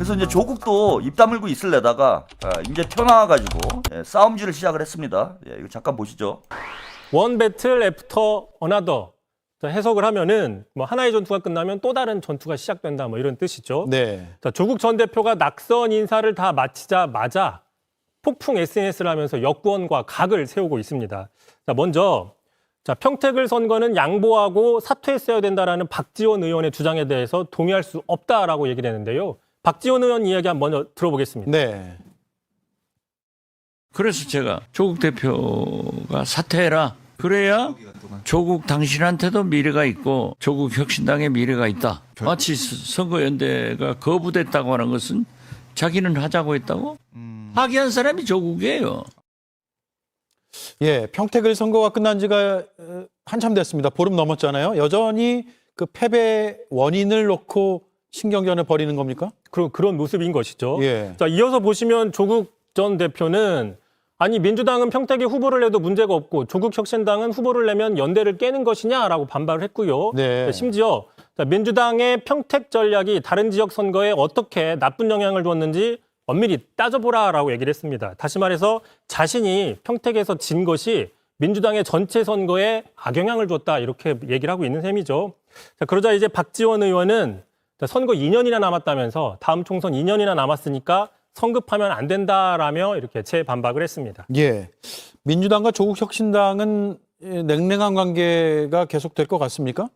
그래서 이제 조국도 입 다물고 있을래다가 이제 튀어나와가지고 싸움질을 시작을 했습니다. 이거 잠깐 보시죠. One battle after another. 자, 해석을 하면은 뭐 하나의 전투가 끝나면 또 다른 전투가 시작된다 뭐 이런 뜻이죠. 네. 자, 조국 전 대표가 낙선 인사를 다 마치자마자 폭풍 SNS를 하면서 역부원과 각을 세우고 있습니다. 자, 먼저 평택을 선거는 양보하고 사퇴했어야 된다라는 박지원 의원의 주장에 대해서 동의할 수 없다라고 얘기를 했는데요. 박지원 의원 이야기 한번 먼저 들어보겠습니다. 네. 그래서 제가 조국 대표가 사퇴해라. 그래야 조국 당신한테도 미래가 있고 조국 혁신당의 미래가 있다. 마치 선거연대가 거부됐다고 하는 것은 자기는 하자고 했다고? 파기한 사람이 조국이에요. 예, 평택을 선거가 끝난 지가 한참 됐습니다. 보름 넘었잖아요. 여전히 그 패배 원인을 놓고 신경전을 벌이는 겁니까? 그런 모습인 것이죠. 예. 자, 이어서 보시면 조국 전 대표는 아니 민주당은 평택에 후보를 내도 문제가 없고 조국 혁신당은 후보를 내면 연대를 깨는 것이냐라고 반발을 했고요. 네. 심지어 민주당의 평택 전략이 다른 지역 선거에 어떻게 나쁜 영향을 줬는지 엄밀히 따져보라라고 얘기를 했습니다. 다시 말해서 자신이 평택에서 진 것이 민주당의 전체 선거에 악영향을 줬다 이렇게 얘기를 하고 있는 셈이죠. 자, 그러자 이제 박지원 의원은 선거 2년이나 남았다면서 다음 총선 2년이나 남았으니까 성급하면 안 된다라며 이렇게 재반박을 했습니다. 예. 민주당과 조국 혁신당은 냉랭한 관계가 계속될 것 같습니까?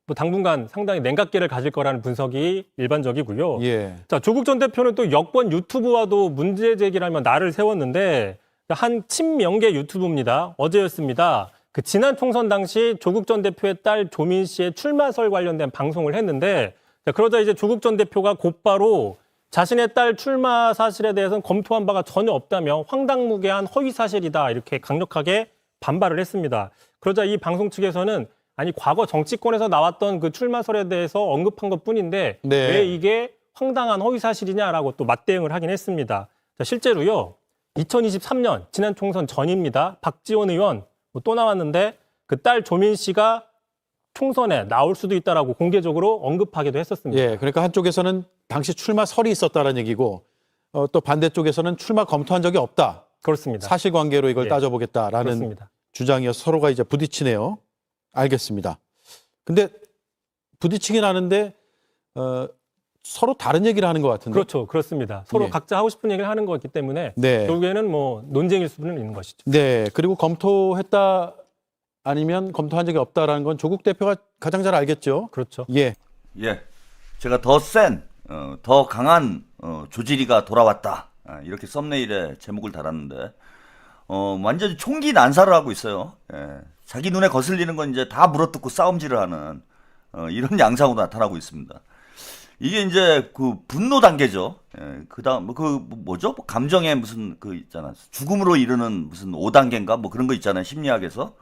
뭐 당분간 상당히 냉각계를 가질 거라는 분석이 일반적이고요. 예. 자, 조국 전 대표는 또 여권 유튜브와도 문제 제기를 하며 날을 세웠는데 한 친명계 유튜브입니다. 어제였습니다. 그 지난 총선 당시 조국 전 대표의 딸 조민 씨의 출마설 관련된 방송을 했는데 그러자 이제 조국 전 대표가 곧바로 자신의 딸 출마 사실에 대해서는 검토한 바가 전혀 없다며 황당무계한 허위 사실이다 이렇게 강력하게 반발을 했습니다. 그러자 이 방송 측에서는 아니 과거 정치권에서 나왔던 그 출마설에 대해서 언급한 것뿐인데 네. 왜 이게 황당한 허위 사실이냐라고 또 맞대응을 하긴 했습니다. 자, 실제로요. 2023년 지난 총선 전입니다. 박지원 의원 또 나왔는데 그 딸 조민 씨가 총선에 나올 수도 있다라고 공개적으로 언급하기도 했었습니다. 예. 그러니까 한쪽에서는 당시 출마설이 있었다는 얘기고 또 반대쪽에서는 출마 검토한 적이 없다. 그렇습니다. 사실관계로 이걸 예. 따져보겠다라는 그렇습니다. 주장이어서 서로가 이제 부딪히네요. 알겠습니다. 근데 부딪히긴 하는데 서로 다른 얘기를 하는 것 같은데. 그렇죠. 그렇습니다. 서로 예. 각자 하고 싶은 얘기를 하는 거기 때문에 네. 결국에는 뭐 논쟁일 수는 있는 것이죠. 네. 그리고 검토했다 아니면 검토한 적이 없다라는 건 조국 대표가 가장 잘 알겠죠. 그렇죠. 예. 예, 제가 더 센, 더 강한 조지리가 돌아왔다. 이렇게 썸네일에 제목을 달았는데 완전히 총기 난사를 하고 있어요. 예, 자기 눈에 거슬리는 건 이제 다 물어뜯고 싸움질을 하는 이런 양상으로 나타나고 있습니다. 이게 이제 그 분노 단계죠. 예, 그다음 그 뭐죠? 감정의 무슨 그 있잖아. 죽음으로 이르는 무슨 5단계인가 뭐 그런 거 있잖아요. 심리학에서.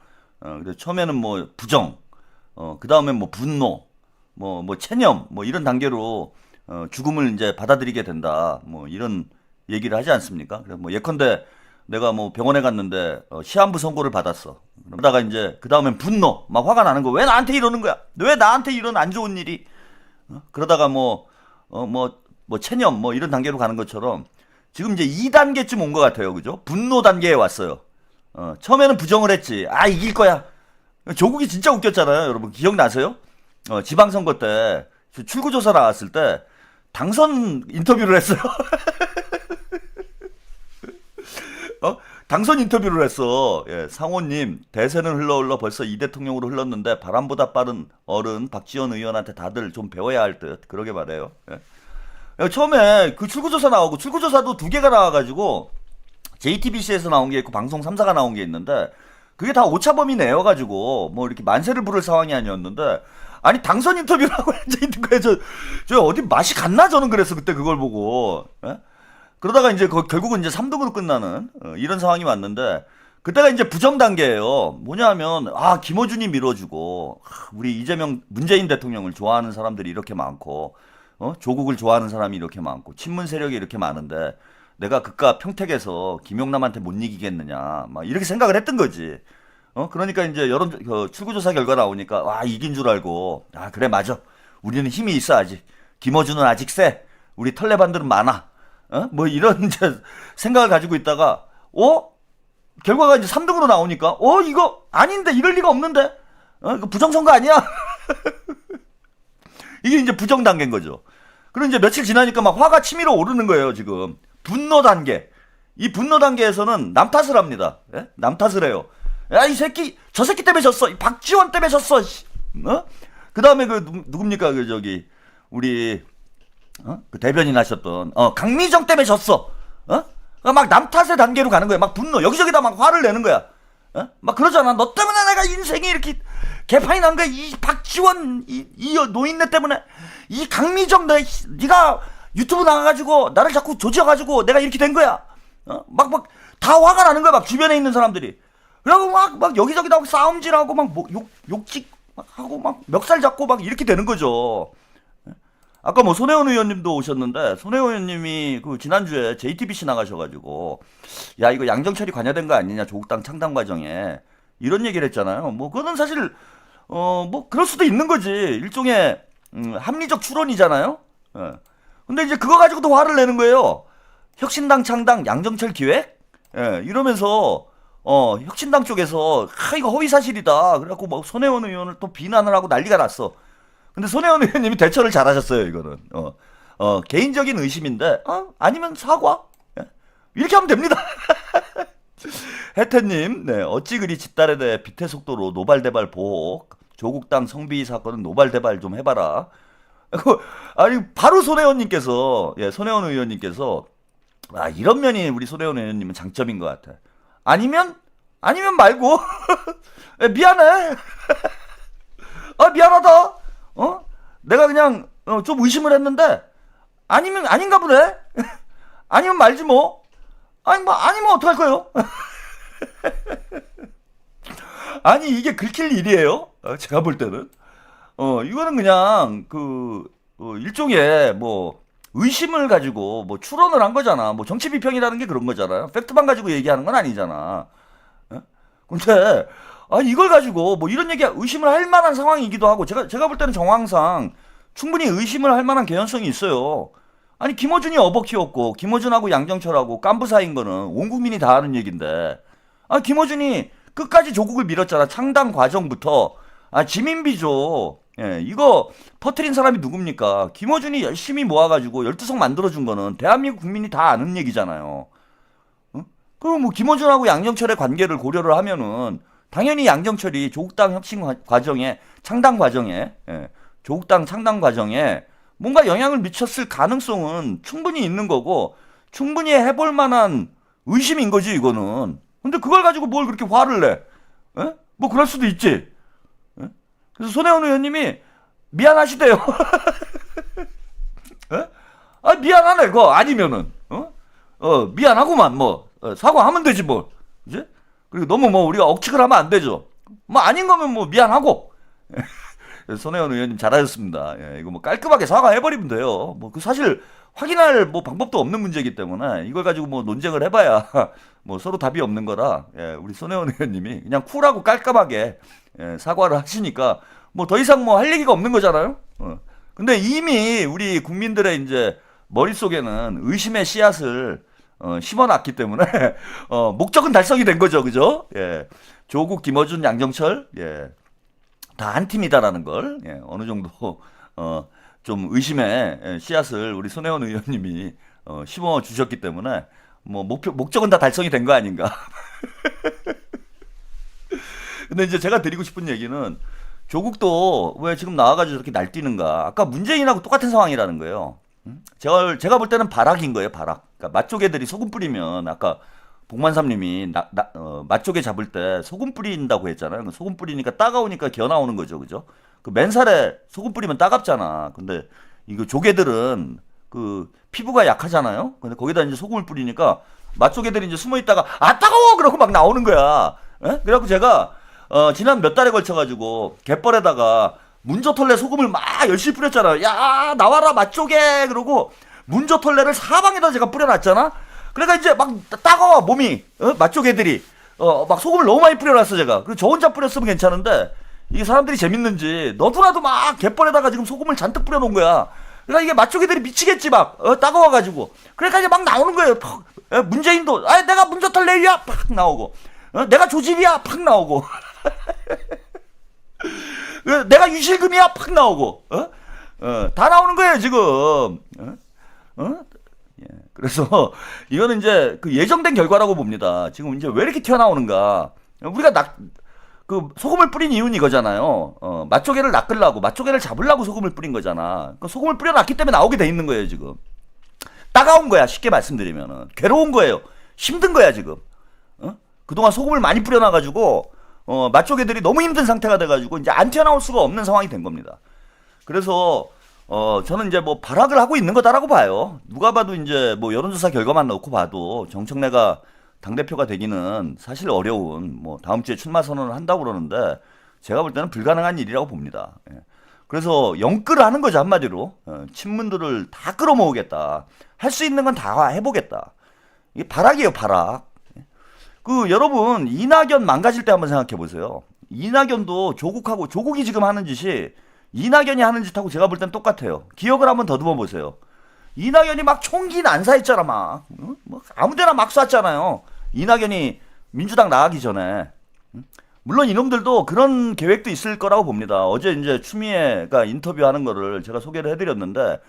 그래서 처음에는 뭐 부정, 그다음에 뭐 분노, 뭐 체념, 뭐 이런 단계로 죽음을 이제 받아들이게 된다. 뭐 이런 얘기를 하지 않습니까? 그래서 뭐 예컨대 내가 뭐 병원에 갔는데 시한부 선고를 받았어. 그러다가 이제 그다음엔 분노, 막 화가 나는 거. 왜 나한테 이러는 거야? 왜 나한테 이런 안 좋은 일이? 그러다가 뭐 체념, 뭐 이런 단계로 가는 것처럼 지금 이제 2단계쯤 온 것 같아요. 그죠? 분노 단계에 왔어요. 처음에는 부정을 했지. 이길 거야. 조국이 진짜 웃겼잖아요. 여러분 기억나세요? 지방선거 때 출구조사 나왔을 때 당선 인터뷰를 했어요. 당선 인터뷰를 했어. 예, 상호님 대세는 흘러 벌써 이 대통령으로 흘렀는데 바람보다 빠른 어른 박지원 의원한테 다들 좀 배워야 할 듯. 그러게 말해요. 예. 처음에 그 출구조사 나오고 출구조사도 2개가 나와가지고 JTBC에서 나온 게 있고 방송 3사가 나온 게 있는데 그게 다 오차범위 내여가지고 뭐 이렇게 만세를 부를 상황이 아니었는데 아니 당선 인터뷰를 하고 앉아있는 거예요. 저 어디 맛이 갔나 저는 그래서 그때 그걸 보고. 예? 그러다가 이제 결국은 이제 3등으로 끝나는 이런 상황이 왔는데 그때가 이제 부정 단계예요. 뭐냐면 김어준이 밀어주고 우리 이재명 문재인 대통령을 좋아하는 사람들이 이렇게 많고 조국을 좋아하는 사람이 이렇게 많고 친문 세력이 이렇게 많은데 내가 그깟 평택에서 김용남한테 못 이기겠느냐 막 이렇게 생각을 했던 거지. 그러니까 이제 출구조사 결과 나오니까 이긴 줄 알고 그래 맞아 우리는 힘이 있어 아직 김어준은 아직 세 우리 털레반들은 많아. 뭐 이런 이제 생각을 가지고 있다가 결과가 이제 3등으로 나오니까 이거 아닌데 이럴 리가 없는데 이거 부정선거 아니야? 이게 이제 부정 단계인 거죠. 그리고 이제 며칠 지나니까 막 화가 치밀어 오르는 거예요, 지금. 분노 단계. 이 분노 단계에서는 남 탓을 합니다. 예? 남 탓을 해요. 야, 이 새끼, 저 새끼 때문에 졌어. 이 박지원 때문에 졌어. 그 다음에 누굽니까? 우리, 그 대변인 하셨던, 강미정 때문에 졌어. 막 남 탓의 단계로 가는 거야. 막 분노. 여기저기다 막 화를 내는 거야. 막 그러잖아. 너 때문에 내가 인생이 이렇게 개판이 난 거야. 이 박지원, 이 노인네 때문에. 이 강미정, 네가 유튜브 나가가지고 나를 자꾸 조져가지고 내가 이렇게 된 거야. 막 다 화가 나는 거야. 막 주변에 있는 사람들이. 그리고 막 여기저기다 싸움질하고 막 욕짓 막 하고 막 멱살 잡고 막 이렇게 되는 거죠. 아까 뭐 손혜원 의원님도 오셨는데 손혜원 의원님이 그 지난주에 JTBC 나가셔가지고 야 이거 양정철이 관여된 거 아니냐 조국당 창당 과정에 이런 얘기를 했잖아요. 뭐 그거는 사실 뭐 그럴 수도 있는 거지. 일종의 합리적 추론이잖아요. 근데 이제 그거 가지고도 화를 내는 거예요. 혁신당 창당 양정철 기획? 이러면서 혁신당 쪽에서 이거 허위 사실이다. 그래갖고 뭐 손혜원 의원을 또 비난을 하고 난리가 났어. 근데 손혜원 의원님이 대처를 잘하셨어요. 이거는 개인적인 의심인데 아니면 사과 이렇게 하면 됩니다. 혜태님, 네, 어찌 그리 집단에 대해 빛의 속도로 노발대발 보호 조국당 성비위 사건은 노발대발 좀 해봐라. 아니 바로 손혜원님께서 손혜원 의원님께서 이런 면이 우리 손혜원 의원님은 장점인 것 같아. 아니면 말고 미안해. 미안하다. 내가 그냥 좀 의심을 했는데 아닌가 보네. 아니면 말지 뭐. 아니면 어떡할 거예요? 아니 이게 긁힐 일이에요? 제가 볼 때는 이거는 그냥 일종의 뭐 의심을 가지고 뭐 추론을 한 거잖아. 뭐 정치 비평이라는 게 그런 거잖아요. 팩트만 가지고 얘기하는 건 아니잖아. 근데 이걸 가지고 뭐 이런 얘기 의심을 할 만한 상황이기도 하고 제가 볼 때는 정황상 충분히 의심을 할 만한 개연성이 있어요. 아니 김어준이 어버 키웠고 김어준하고 양정철하고 깐부 사이인 거는 온 국민이 다 아는 얘긴데 김어준이 끝까지 조국을 밀었잖아. 창당 과정부터 지민비조 이거 퍼뜨린 사람이 누굽니까? 김어준이 열심히 모아가지고 12석 만들어준 거는 대한민국 국민이 다 아는 얘기잖아요. 그럼 뭐 김어준하고 양정철의 관계를 고려를 하면은 당연히 양정철이 조국당 혁신 과정에 창당 과정에 조국당 창당 과정에 뭔가 영향을 미쳤을 가능성은 충분히 있는 거고 충분히 해볼 만한 의심인 거지 이거는. 근데 그걸 가지고 뭘 그렇게 화를 내? 뭐 그럴 수도 있지. 그래서 손혜원 의원님이 미안하시대요. 미안하네 그거 아니면은 미안하구만 뭐 사과하면 되지 뭐 이제. 그리고 너무 뭐 우리가 억측을 하면 안 되죠. 뭐 아닌 거면 뭐 미안하고. 손혜원 의원님 잘하셨습니다. 이거 뭐 깔끔하게 사과해버리면 돼요. 뭐 그 사실 확인할 뭐 방법도 없는 문제이기 때문에 이걸 가지고 뭐 논쟁을 해봐야 뭐 서로 답이 없는 거라 우리 손혜원 의원님이 그냥 쿨하고 깔끔하게 사과를 하시니까 뭐 더 이상 뭐 할 얘기가 없는 거잖아요. 근데 이미 우리 국민들의 이제 머릿속에는 의심의 씨앗을 심어놨기 때문에 목적은 달성이 된 거죠, 그죠? 조국, 김어준, 양정철 다 한 팀이다라는 걸 어느 정도 좀 의심의 씨앗을 우리 손혜원 의원님이 심어 주셨기 때문에 뭐 목적은 다 달성이 된 거 아닌가. 근데 이제 제가 드리고 싶은 얘기는 조국도 왜 지금 나와가지고 저렇게 날뛰는가. 아까 문재인하고 똑같은 상황이라는 거예요. 제가 볼 때는 발악인 거예요, 발악. 그러니까 맛쪽 애들이 소금 뿌리면 아까 복만삼님이 맛쪽에 잡을 때 소금 뿌린다고 했잖아요. 소금 뿌리니까 따가우니까 기어 나오는 거죠, 그죠? 그 맨살에 소금 뿌리면 따갑잖아. 근데 이거 조개들은 그 피부가 약하잖아요. 근데 거기다 이제 소금을 뿌리니까 맛쪽 애들이 이제 숨어 있다가 따가워 그러고 막 나오는 거야. 그래갖고 제가 지난 몇 달에 걸쳐가지고 갯벌에다가 문조털레 소금을 막 열심히 뿌렸잖아요. 야 나와라 맛조개 그러고 문조털레를 사방에다 제가 뿌려놨잖아. 그러니까 이제 막 따가워 몸이 맛조개들이 막 소금을 너무 많이 뿌려놨어 제가. 그리고 저 혼자 뿌렸으면 괜찮은데 이게 사람들이 재밌는지 너도나도 막 갯벌에다가 지금 소금을 잔뜩 뿌려놓은 거야. 그러니까 이게 맛조개들이 미치겠지 막 따가워가지고. 그러니까 이제 막 나오는 거예요. 팍. 문재인도 내가 문조털 내위야 팍 나오고, 내가 조질이야 팍 나오고, 내가 유실금이야 팍 나오고, 다 나오는 거예요 지금. 예. 그래서 이거는 이제 그 예정된 결과라고 봅니다. 지금 이제 왜 이렇게 튀어나오는가? 우리가 그 소금을 뿌린 이유는 이거잖아요. 맛조개를 낚으려고, 맛조개를 잡으려고 소금을 뿌린 거잖아. 그 소금을 뿌려놨기 때문에 나오게 돼 있는 거예요 지금. 따가운 거야, 쉽게 말씀드리면은. 괴로운 거예요. 힘든 거야 지금. 그동안 소금을 많이 뿌려놔가지고 맛조개들이 너무 힘든 상태가 돼가지고 이제 안 튀어나올 수가 없는 상황이 된 겁니다. 그래서 저는 이제 뭐 발악을 하고 있는 거다라고 봐요. 누가 봐도 이제 뭐 여론조사 결과만 놓고 봐도 정청래가 당대표가 되기는 사실 어려운, 뭐 다음 주에 출마 선언을 한다고 그러는데 제가 볼 때는 불가능한 일이라고 봅니다. 예. 그래서 영끌을 하는 거죠, 한마디로. 친문들을 다 끌어모으겠다. 할 수 있는 건 다 해보겠다. 이게 발악이에요, 발악. 그 여러분, 이낙연 망가질 때 한번 생각해 보세요. 이낙연도 조국이 지금 하는 짓이 이낙연이 하는 짓하고 제가 볼 땐 똑같아요. 기억을 한번 더듬어 보세요. 이낙연이 막 총기 난사했잖아, 막. 뭐 아무데나 막 쐈잖아요. 이낙연이 민주당 나가기 전에. 물론 이놈들도 그런 계획도 있을 거라고 봅니다. 어제 이제 추미애가 인터뷰하는 거를 제가 소개를 해드렸는데,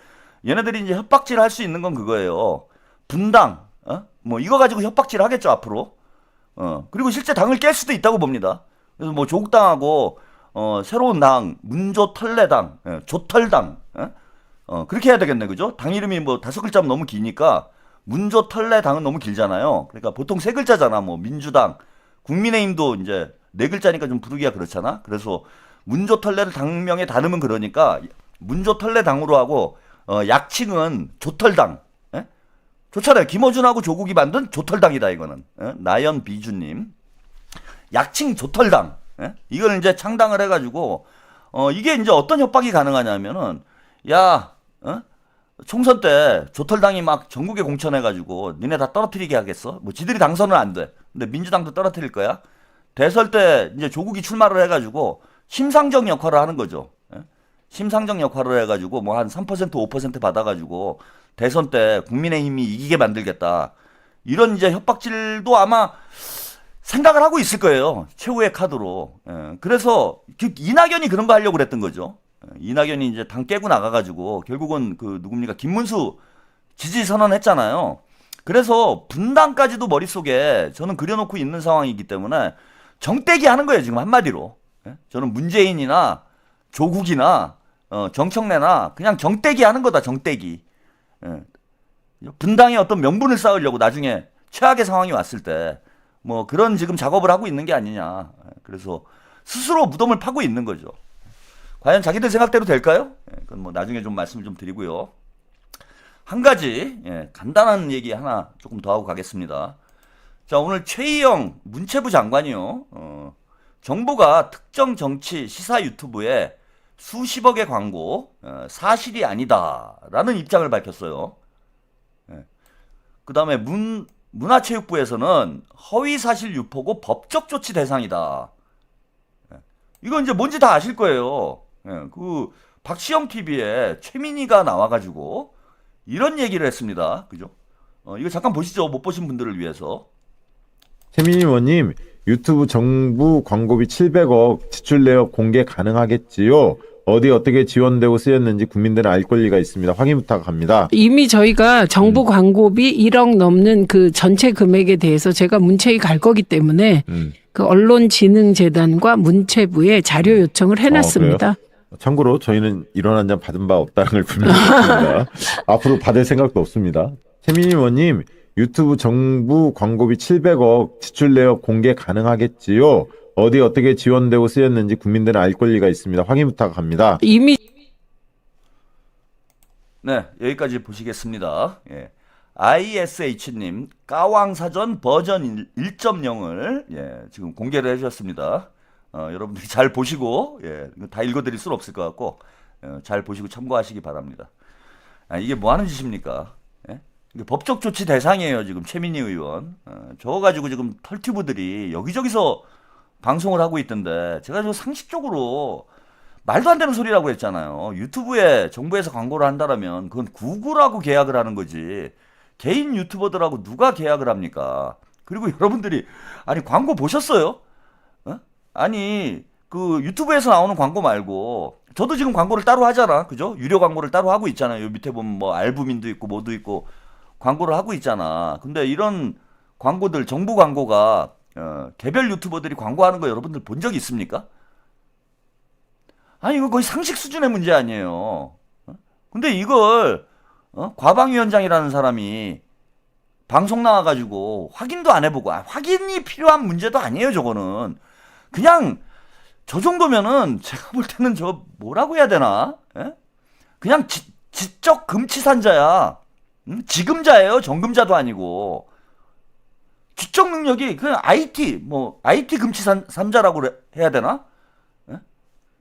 얘네들이 이제 협박질 할 수 있는 건 그거예요. 분당, 뭐 이거 가지고 협박질 하겠죠, 앞으로. 그리고 실제 당을 깰 수도 있다고 봅니다. 그래서 뭐 조국당하고 새로운 당, 문조털래당, 조털당, 그렇게 해야 되겠네, 그죠? 당 이름이 뭐 5글자면 너무 기니까 문조털래당은 너무 길잖아요. 그러니까 보통 3글자잖아. 뭐 민주당, 국민의힘도 이제 4글자니까 좀 부르기가 그렇잖아. 그래서 문조털래를 당명에 다르면 그러니까 문조털래당으로 하고 약칭은 조털당. 좋잖아요. 김어준하고 조국이 만든 조털당이다 이거는. 나연 비주님. 약칭 조털당. 이걸 이제 창당을 해가지고 이게 이제 어떤 협박이 가능하냐면은 야, 총선 때 조털당이 막 전국에 공천해가지고 니네 다 떨어뜨리게 하겠어? 뭐 지들이 당선은 안 돼. 근데 민주당도 떨어뜨릴 거야. 대설 때 이제 조국이 출마를 해가지고 심상정 역할을 하는 거죠. 심상정 역할을 해가지고 뭐 한 3% 5% 받아가지고 대선 때 국민의힘이 이기게 만들겠다. 이런 이제 협박질도 아마 생각을 하고 있을 거예요. 최후의 카드로. 그래서 이낙연이 그런 거 하려고 그랬던 거죠. 이낙연이 이제 당 깨고 나가가지고 결국은 그 누굽니까 김문수 지지 선언했잖아요. 그래서 분당까지도 머릿속에 저는 그려놓고 있는 상황이기 때문에 정떼기 하는 거예요 지금 한마디로. 저는 문재인이나 조국이나 정청래나 그냥 정떼기 하는 거다, 정떼기. 분당에 어떤 명분을 쌓으려고 나중에 최악의 상황이 왔을 때 뭐 그런 지금 작업을 하고 있는 게 아니냐. 그래서 스스로 무덤을 파고 있는 거죠. 과연 자기들 생각대로 될까요? 그건 뭐 나중에 좀 말씀을 좀 드리고요. 한 가지 간단한 얘기 하나 조금 더 하고 가겠습니다. 자, 오늘 최희영 문체부 장관이요. 정부가 특정 정치 시사 유튜브에 수십억의 광고 사실이 아니다라는 입장을 밝혔어요. 그 다음에 문화체육부에서는 허위사실 유포고 법적 조치 대상이다. 이거 이제 뭔지 다 아실 거예요. 그 박시영 TV에 최민희가 나와가지고 이런 얘기를 했습니다. 그죠? 이거 잠깐 보시죠. 못 보신 분들을 위해서. 최민희 의원님, 유튜브 정부 광고비 700억 지출 내역 공개 가능하겠지요? 어디 어떻게 지원되고 쓰였는지 국민들은 알 권리가 있습니다. 확인 부탁합니다. 이미 저희가 정부 광고비 1억 넘는 그 전체 금액에 대해서 제가 문체위 갈 거기 때문에 그 언론진흥재단과 문체부에 자료 요청을 해놨습니다. 참고로 저희는 이런 한 장 받은 바 없다는 걸 분명히 했습니다. 앞으로 받을 생각도 없습니다. 최민희 의원님, 유튜브 정부 광고비 700억 지출 내역 공개 가능하겠지요? 어디 어떻게 지원되고 쓰였는지 국민들은 알 권리가 있습니다. 확인 부탁합니다. 이미 네, 여기까지 보시겠습니다. ISH님 까왕사전 버전 1.0을 지금 공개를 해주셨습니다. 여러분들이 잘 보시고 다 읽어드릴 수는 없을 것 같고 잘 보시고 참고하시기 바랍니다. 이게 뭐 하는 짓입니까? 이게 법적 조치 대상이에요 지금 최민희 의원. 저거 가지고 지금 털튜브들이 여기저기서 방송을 하고 있던데 제가 좀 상식적으로 말도 안 되는 소리라고 했잖아요. 유튜브에 정부에서 광고를 한다라면 그건 구글하고 계약을 하는 거지. 개인 유튜버들하고 누가 계약을 합니까? 그리고 여러분들이 아니 광고 보셨어요? 어? 아니 그 유튜브에서 나오는 광고 말고 저도 지금 광고를 따로 하잖아. 그죠? 유료 광고를 따로 하고 있잖아요. 요 밑에 보면 뭐 알부민도 있고 뭐도 있고 광고를 하고 있잖아. 근데 이런 광고들 정부 광고가 개별 유튜버들이 광고하는 거 여러분들 본 적 있습니까? 아니 이거 거의 상식 수준의 문제 아니에요. 근데 이걸 과방위원장이라는 사람이 방송 나와가지고 확인도 안 해보고 확인이 필요한 문제도 아니에요. 저거는 그냥 저 정도면은 제가 볼 때는 저 뭐라고 해야 되나? 예? 그냥 지적 금치산자야. 지금자예요. 정금자도 아니고. 지적 능력이 그냥 IT 금치산자라고 해야 되나? 예?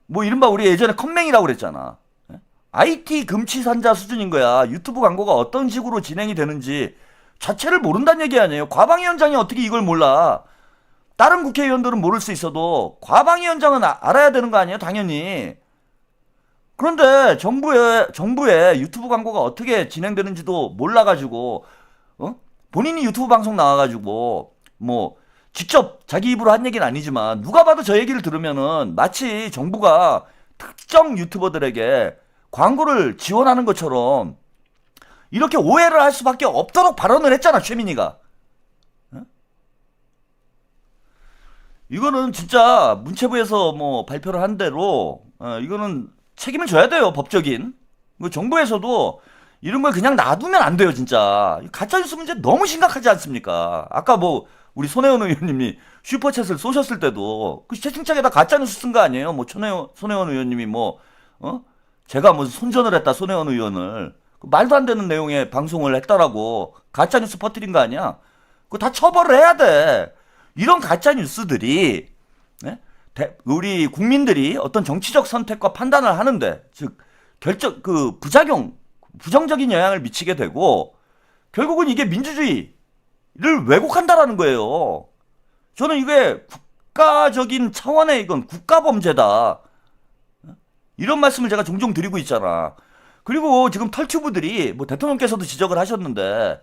뭐 이른바 우리 예전에 컴맹이라고 그랬잖아. 예? IT 금치산자 수준인 거야. 유튜브 광고가 어떤 식으로 진행이 되는지 자체를 모른다는 얘기 아니에요. 과방위원장이 어떻게 이걸 몰라? 다른 국회의원들은 모를 수 있어도 과방위원장은 알아야 되는 거 아니에요? 당연히. 그런데 정부의 유튜브 광고가 어떻게 진행되는지도 몰라가지고 본인이 유튜브 방송 나와가지고 뭐 직접 자기 입으로 한 얘기는 아니지만 누가 봐도 저 얘기를 들으면은 마치 정부가 특정 유튜버들에게 광고를 지원하는 것처럼 이렇게 오해를 할 수밖에 없도록 발언을 했잖아, 최민희가. 이거는 진짜 문체부에서 뭐 발표를 한 대로 이거는 책임을 져야 돼요. 법적인. 정부에서도 이런 걸 그냥 놔두면 안 돼요. 진짜 가짜뉴스 문제 너무 심각하지 않습니까? 아까 뭐 우리 손혜원 의원님이 슈퍼챗을 쏘셨을 때도 그 채팅창에다 가짜뉴스 쓴 거 아니에요? 뭐 손혜원 의원님이 뭐 제가 뭐 손전을 했다 손혜원 의원을 말도 안 되는 내용의 방송을 했다라고 가짜뉴스 퍼뜨린 거 아니야? 그거 다 처벌을 해야 돼. 이런 가짜 뉴스들이 우리 국민들이 어떤 정치적 선택과 판단을 하는데 즉 부정적인 영향을 미치게 되고 결국은 이게 민주주의를 왜곡한다라는 거예요. 저는 이게 국가적인 차원의 이건 국가범죄다. 이런 말씀을 제가 종종 드리고 있잖아. 그리고 지금 털튜브들이 뭐 대통령께서도 지적을 하셨는데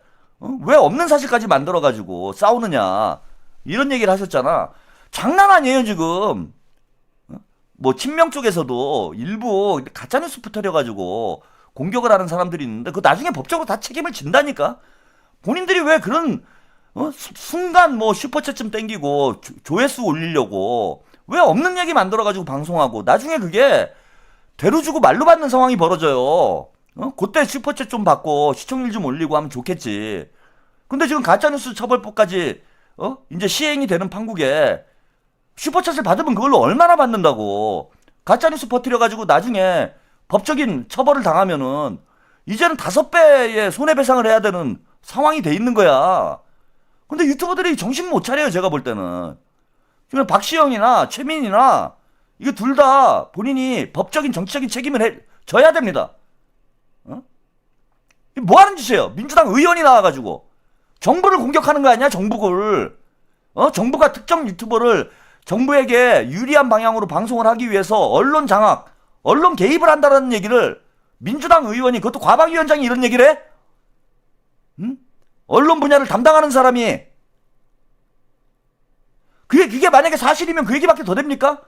왜 없는 사실까지 만들어가지고 싸우느냐. 이런 얘기를 하셨잖아. 장난 아니에요, 지금. 뭐, 친명 쪽에서도 일부 가짜뉴스 퍼뜨려가지고 공격을 하는 사람들이 있는데, 그 나중에 법적으로 다 책임을 진다니까? 본인들이 왜 그런, 순간 뭐 슈퍼챗 좀 땡기고 조회수 올리려고 왜 없는 얘기 만들어가지고 방송하고 나중에 그게 대로 주고 말로 받는 상황이 벌어져요. 그때 슈퍼챗 좀 받고 시청률 좀 올리고 하면 좋겠지. 근데 지금 가짜뉴스 처벌법까지 이제 시행이 되는 판국에 슈퍼챗을 받으면 그걸로 얼마나 받는다고. 가짜뉴스 퍼뜨려가지고 나중에 법적인 처벌을 당하면은 이제는 5배의 손해배상을 해야 되는 상황이 돼 있는 거야. 근데 유튜버들이 정신 못 차려요, 제가 볼 때는. 지금 박시영이나 최민이나 이거 둘 다 본인이 법적인 정치적인 책임을 져야 됩니다. 뭐 하는 짓이에요? 민주당 의원이 나와가지고. 정부를 공격하는 거 아니야, 정부를. 정부가 특정 유튜버를 정부에게 유리한 방향으로 방송을 하기 위해서 언론 장악, 언론 개입을 한다는 얘기를 민주당 의원이, 그것도 과방위원장이 이런 얘기를 해? 언론 분야를 담당하는 사람이. 그게 만약에 사실이면 그 얘기밖에 더 됩니까?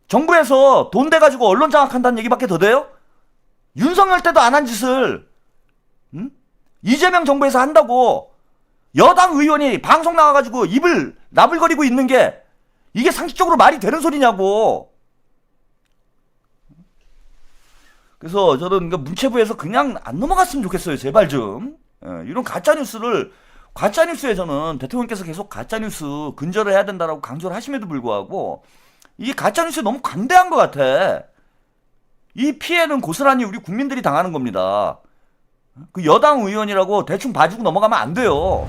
정부에서 돈 대가지고 언론 장악한다는 얘기밖에 더 돼요? 윤석열 때도 안 한 짓을 이재명 정부에서 한다고 여당 의원이 방송 나와가지고 입을 나불거리고 있는 게 이게 상식적으로 말이 되는 소리냐고. 그래서 저는 문체부에서 그냥 안 넘어갔으면 좋겠어요. 제발 좀. 이런 가짜뉴스에 저는 대통령께서 계속 가짜뉴스 근절을 해야 된다라고 강조를 하심에도 불구하고 이게 가짜뉴스에 너무 관대한 것 같아. 이 피해는 고스란히 우리 국민들이 당하는 겁니다. 그 여당 의원이라고 대충 봐주고 넘어가면 안 돼요.